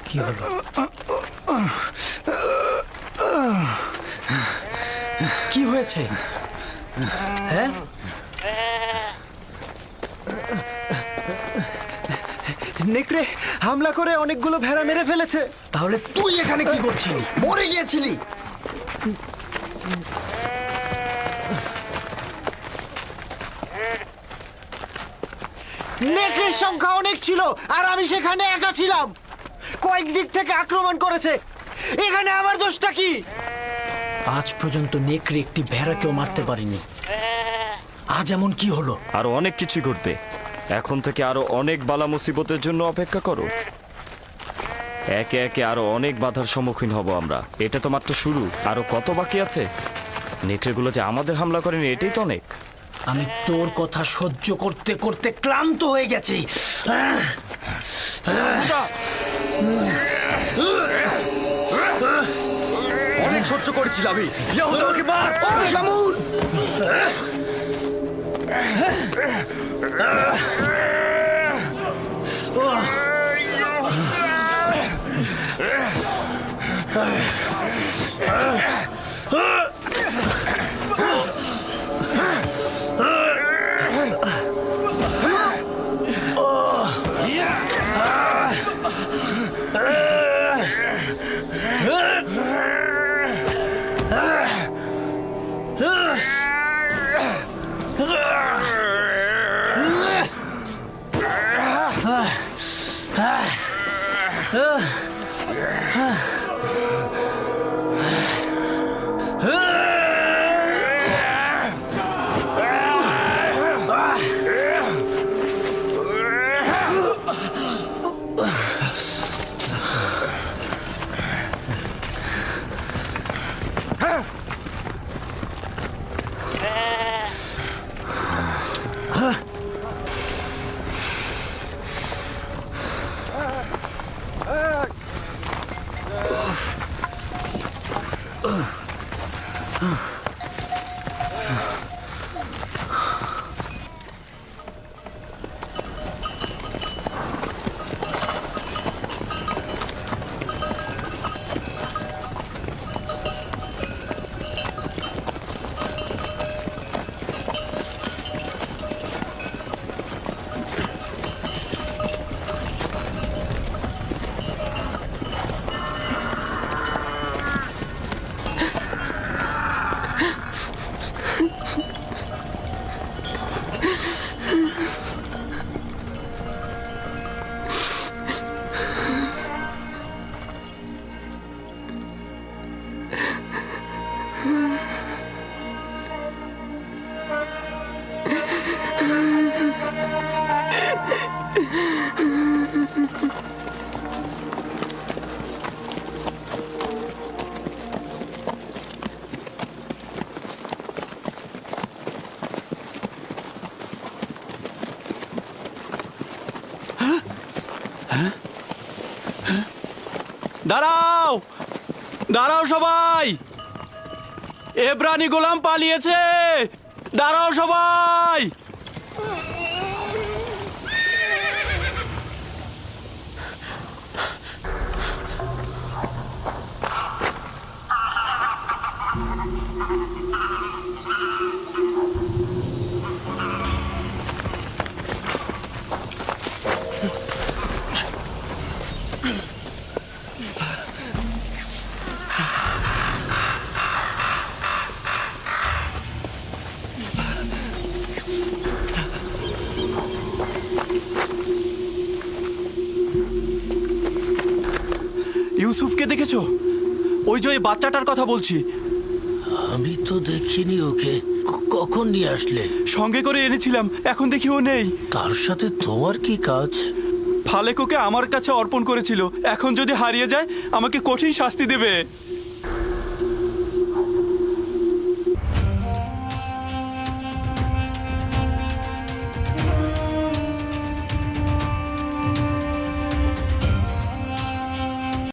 কি হলো? কি হয়েছে? হ্যাঁ, নেকড়ে হামলা করে অনেকগুলো ভেড়া মেরে ফেলেছে। তাহলে তুই এখানে কি করছিলি? মরে গিয়েছিলি। নেকড়ের সংখ্যা অনেক ছিল আর আমি সেখানে একা ছিলাম। কয়েক দিক থেকে আক্রমণ করেছে। এখানে আমার দোষটা কি? আজ পর্যন্ত নেকড়ে একটি ভেড়াকেও মারতে পারিনি। আজ এমন কি হলো? আরো অনেক কিছু ঘটবে। এখন থেকে আরো অনেক বালা মুসিবতের জন্য অপেক্ষা করো। একে একে আরো অনেক বাধার সম্মুখীন হব আমরা। এটা তো মাত্র শুরু, আরো কত বাকি আছে। নেকড়েগুলো যে আমাদের হামলা করেনি এটাই তো অনেক। আমি তোর কথা সহ্য করতে করতে ক্লান্ত হয়ে গেছি। অনেক সহ্য করেছিলাম আমি। আমাকে মার। শামুন! দাঁড়াও, দাঁড়াও সবাই। এব্রানি গোলাম পালিয়েছে। দাঁড়াও সবাই। ইউসুফকে দেখেছো? ওই যে ওই বাচ্চাটার কথা বলছি। আমি তো দেখিনি ওকে। কখন নিয়ে আসলে? সঙ্গে করে এনেছিলাম, এখন দেখি ও নেই। তার সাথে তোমার কি কাজ? ফালেক ওকে আমার কাছে অর্পণ করেছিল। এখন যদি হারিয়ে যায় আমাকে কঠিন শাস্তি দেবে।